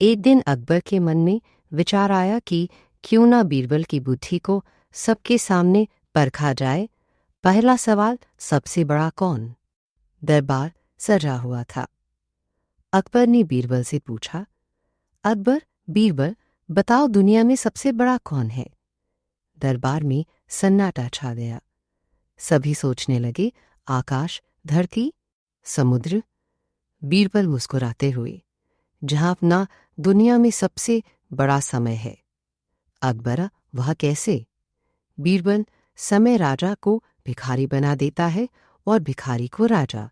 एक दिन अकबर के मन में विचार आया कि क्यों ना बीरबल की बुद्धि को सबके सामने परखा जाए। पहला सवाल, सबसे बड़ा कौन? दरबार सजा हुआ था। अकबर ने बीरबल से पूछा, अकबर, बीरबल, बताओ दुनिया में सबसे बड़ा कौन है? दरबार में सन्नाटा छा गया। सभी सोचने लगे, आकाश, धरती, समुद्र। बीरबल मुस्कुराते हुए, जहां अपना दुनिया में सबसे बड़ा समय है। अकबर, वह कैसे? बीरबल, समय राजा को भिखारी बना देता है और भिखारी को राजा।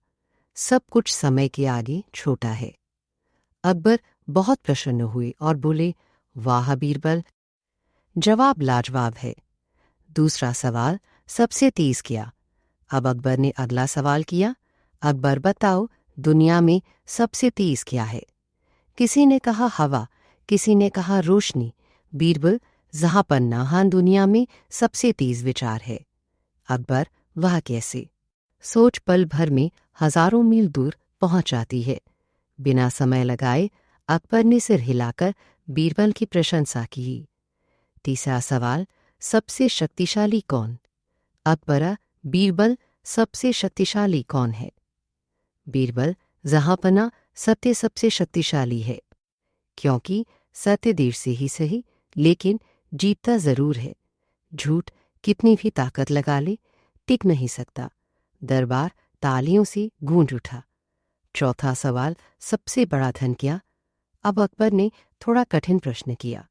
सब कुछ समय के आगे छोटा है। अकबर बहुत प्रसन्न हुए और बोले, वाह बीरबल, जवाब लाजवाब है। दूसरा सवाल, सबसे तेज क्या? अब अकबर ने अगला सवाल किया, अकबर बताओ दुनिया में सबसे तेज क्या है? किसी ने कहा हवा, किसी ने कहा रोशनी। बीरबल, जहां पन्नाहान दुनिया में सबसे तेज विचार है। अकबर, वह कैसे? सोच पल भर में हजारों मील दूर पहुंच जाती है। बिना समय लगाए अकबर ने सिर हिलाकर बीरबल की प्रशंसा की। तीसरा सवाल, सबसे शक्तिशाली कौन? अकबर, बीरबल, सबसे शक्तिशाली कौन है? बीरबल, जहांपना सत्य सबसे शक्तिशाली है, क्योंकि सत्य देर से ही सही लेकिन जीतता जरूर है। झूठ कितनी भी ताकत लगा ले टिक नहीं सकता। दरबार तालियों से गूंज उठा। चौथा सवाल, सबसे बड़ा धन क्या? अब अकबर ने थोड़ा कठिन प्रश्न किया।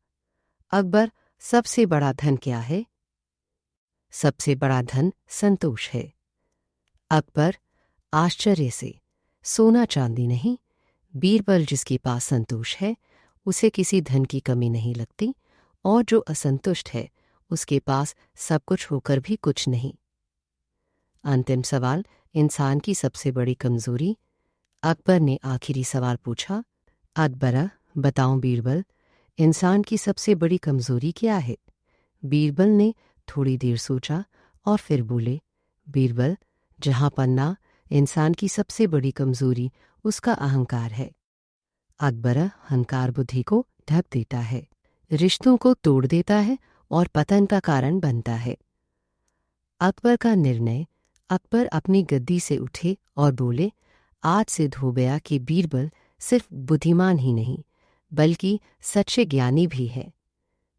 अकबर, सबसे बड़ा धन क्या है? सबसे बड़ा धन संतोष है। अकबर आश्चर्य से, सोना चांदी नहीं, बीरबल, जिसके पास संतोष है उसे किसी धन की कमी नहीं लगती, और जो असंतुष्ट है उसके पास सब कुछ होकर भी कुछ नहीं। अंतिम सवाल, इंसान की सबसे बड़ी कमजोरी? अकबर ने आखिरी सवाल पूछा। अकबर, बताओ बीरबल, इंसान की सबसे बड़ी कमजोरी क्या है? बीरबल ने थोड़ी देर सोचा और फिर बोले, बीरबल, जहां पन्ना इंसान की सबसे बड़ी कमजोरी उसका अहंकार है। अकबर, अहंकार बुद्धि को ढक देता है, रिश्तों को तोड़ देता है और पतन का कारण बनता है। अकबर का निर्णय। अकबर अपनी गद्दी से उठे और बोले, आज सिद्ध हो गया कि बीरबल सिर्फ बुद्धिमान ही नहीं बल्कि सच्चे ज्ञानी भी है।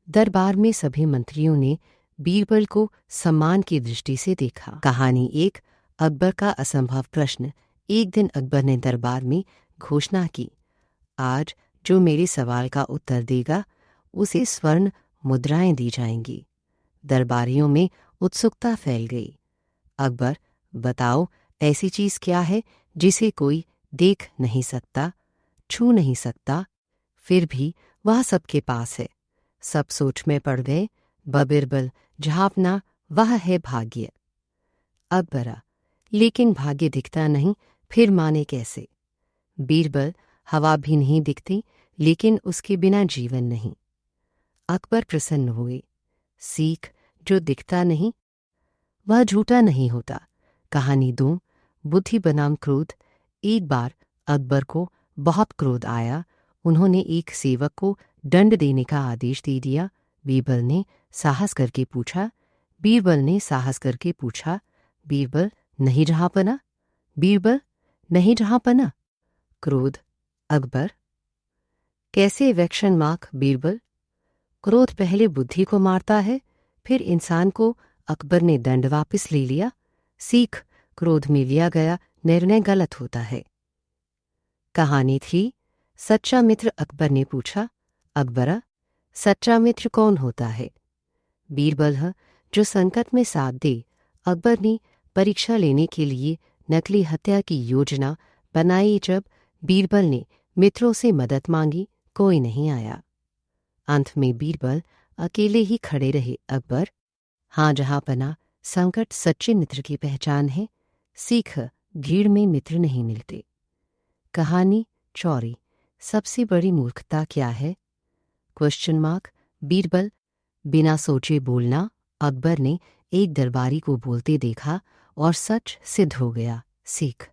दरबार में सभी मंत्रियों ने बीरबल को सम्मान की दृष्टि से देखा। कहानी एक, अकबर का असंभव प्रश्न। एक दिन अकबर ने दरबार में घोषणा की, आज जो मेरे सवाल का उत्तर देगा उसे स्वर्ण मुद्राएं दी जाएंगी। दरबारियों में उत्सुकता फैल गई। अकबर, बताओ ऐसी चीज क्या है जिसे कोई देख नहीं सकता, छू नहीं सकता, फिर भी वह सबके पास है? सब सोच में पड़ गए। बीरबल, झापना वह है भाग्य। अकबर, लेकिन भाग्य दिखता नहीं, फिर माने कैसे? बीरबल, हवा भी नहीं दिखती लेकिन उसके बिना जीवन नहीं। अकबर प्रसन्न हुए। सीख, जो दिखता नहीं वह झूठा नहीं होता। कहानी 2, बुद्धि बनाम क्रोध। एक बार अकबर को बहुत क्रोध आया। उन्होंने एक सेवक को दंड देने का आदेश दे दिया। बीरबल ने साहस करके पूछा। बीरबल, नहीं जहांपना। बीरबल, नहीं जहांपना। क्रोध। अकबर, कैसे वेक्शन मार्क? बीरबल, क्रोध पहले बुद्धि को मारता है फिर इंसान को। अकबर ने दंड वापस ले लिया। सीख, क्रोध में लिया गया निर्णय गलत होता है। कहानी 3, सच्चा मित्र। अकबर ने पूछा, अकबर, सच्चा मित्र कौन होता है? बीरबल, जो संकट में साथ दे। अकबर ने परीक्षा लेने के लिए नकली हत्या की योजना बनाई। जब बीरबल ने मित्रों से मदद मांगी, कोई नहीं आया। अंत में बीरबल अकेले ही खड़े रहे। अकबर, हाँ जहांपना, संकट सच्चे मित्र की पहचान है। सीख, भीड़ में मित्र नहीं मिलते। कहानी 4, सबसे बड़ी मूर्खता क्या है? Question mark. बीरबल, बिना सोचे बोलना। अकबर ने एक दरबारी को बोलते देखा और सच सिद्ध हो गया। सीख,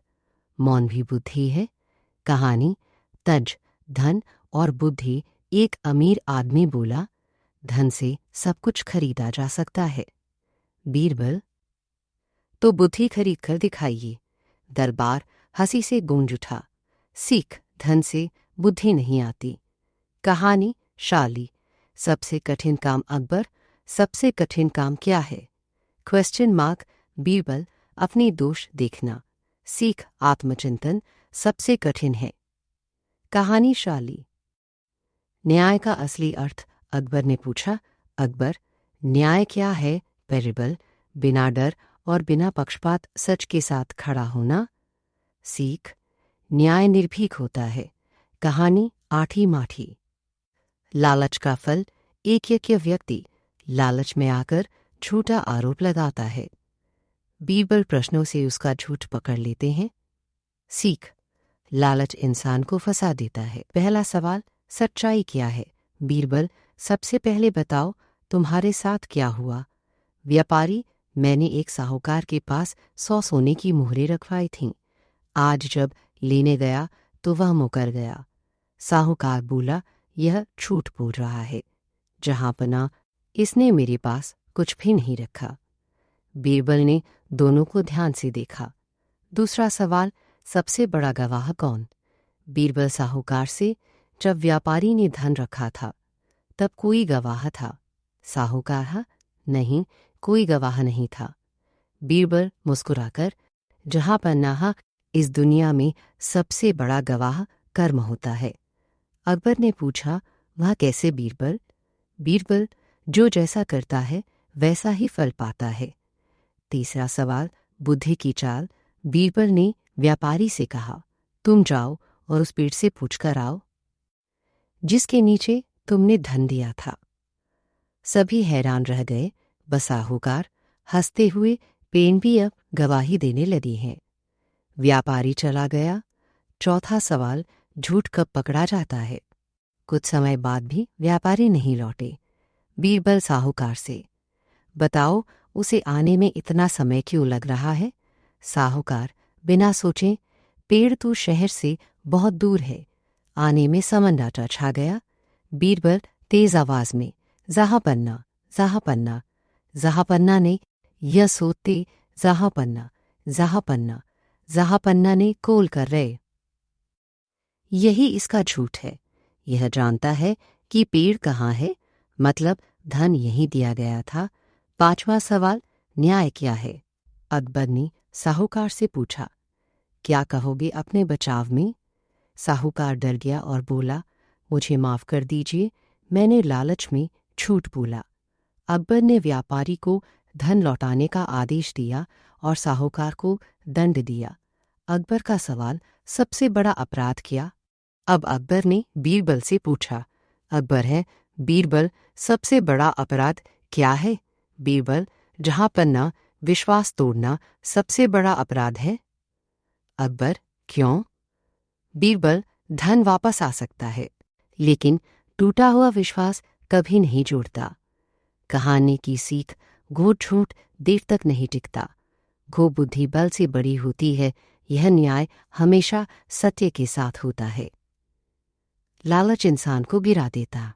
मौन भी बुद्धि है। कहानी तज, धन और बुद्धि एक अमीर आदमी बोला, धन से सब कुछ खरीदा जा सकता है। बीरबल, तो बुद्धि खरीद कर दिखाइए। दरबार हंसी से गूंज उठा। सीख, धन से बुद्धि नहीं आती। कहानी शाली। सबसे कठिन काम अकबर। सबसे कठिन काम क्या है? Question mark. बीरबल, अपनी दोष देखना। सीख, आत्मचिंतन सबसे कठिन है। कहानी शाली। न्याय का असली अर्थ अकबर ने पूछा। अकबर, न्याय क्या है? बीरबल, बिना डर और बिना पक्षपात सच के साथ खड़ा होना। सीख, न्याय निर्भीक होता है। कहानी आठी माठी। लालच का फल। एक व्यक्ति लालच में आकर झूठा आरोप लगाता है। बीरबल प्रश्नों से उसका झूठ पकड़ लेते हैं। सीख, लालच इंसान को फंसा देता है। पहला सवाल, सच्चाई क्या है? बीरबल, सबसे पहले बताओ तुम्हारे साथ क्या हुआ? व्यापारी, मैंने एक साहूकार के पास 100 सोने की मुहरें रखवाई थीं। आज जब लेने गया तो वह मुकर गया। साहूकार बोला, यह झूठ बोल रहा है। जहां पना, इसने मेरे पास कुछ भी नहीं रखा। बीरबल ने दोनों को ध्यान से देखा। दूसरा सवाल, सबसे बड़ा गवाह कौन? बीरबल साहूकार से, जब व्यापारी ने धन रखा था तब कोई गवाह था। साहूकार, नहीं, कोई गवाह नहीं था। बीरबल मुस्कुराकर, जहां पन्ना, इस दुनिया में सबसे बड़ा गवाह कर्म होता है। अकबर ने पूछा, वह कैसे? बीरबल, बीरबल, जो जैसा करता है वैसा ही फल पाता है। तीसरा सवाल, बुद्धि की चाल। बीरबल ने व्यापारी से कहा, तुम जाओ और उस पेड़ से पूछकर आओ जिसके नीचे तुमने धन दिया था। सभी हैरान रह गए। बस साहूकार हंसते हुए, पेन भी अब गवाही देने लगी हैं। व्यापारी चला गया। चौथा सवाल, झूठ कब पकड़ा जाता है? कुछ समय बाद भी व्यापारी नहीं लौटे। बीरबल साहूकार से, बताओ उसे आने में इतना समय क्यों लग रहा है? साहूकार बिना सोचे, पेड़ तो शहर से बहुत दूर है, आने में सन्नाटा छा गया। बीरबल तेज आवाज में, जहां पन्ना, जहां पन्ना। जहां पन्ना ने यह सोते, जहां पन्ना, जहां पन्ना। जहां पन्ना ने कोल कर रहे। यही इसका झूठ है। यह जानता है कि पेड़ कहाँ है, मतलब धन यहीं दिया गया था। पांचवा सवाल, न्याय क्या है? अकबर ने साहूकार से पूछा, क्या कहोगे अपने बचाव में? साहूकार डर गया और बोला, मुझे माफ कर दीजिए, मैंने लालच में झूठ बोला। अकबर ने व्यापारी को धन लौटाने का आदेश दिया और साहूकार को दंड दिया। अकबर का सवाल, सबसे बड़ा अपराध क्या? अब अकबर ने बीरबल से पूछा। अकबर है, बीरबल, सबसे बड़ा अपराध क्या है? बीरबल, जहां पन्ना, विश्वास तोड़ना सबसे बड़ा अपराध है। अकबर, क्यों? बीरबल, धन वापस आ सकता है, लेकिन टूटा हुआ विश्वास कभी नहीं जुड़ता। कहानी की सीख, घो झूठ देर तक नहीं टिकता, घो बुद्धि बल से बड़ी होती है। यह न्याय हमेशा सत्य के साथ होता है। लालच इंसान को गिरा देता।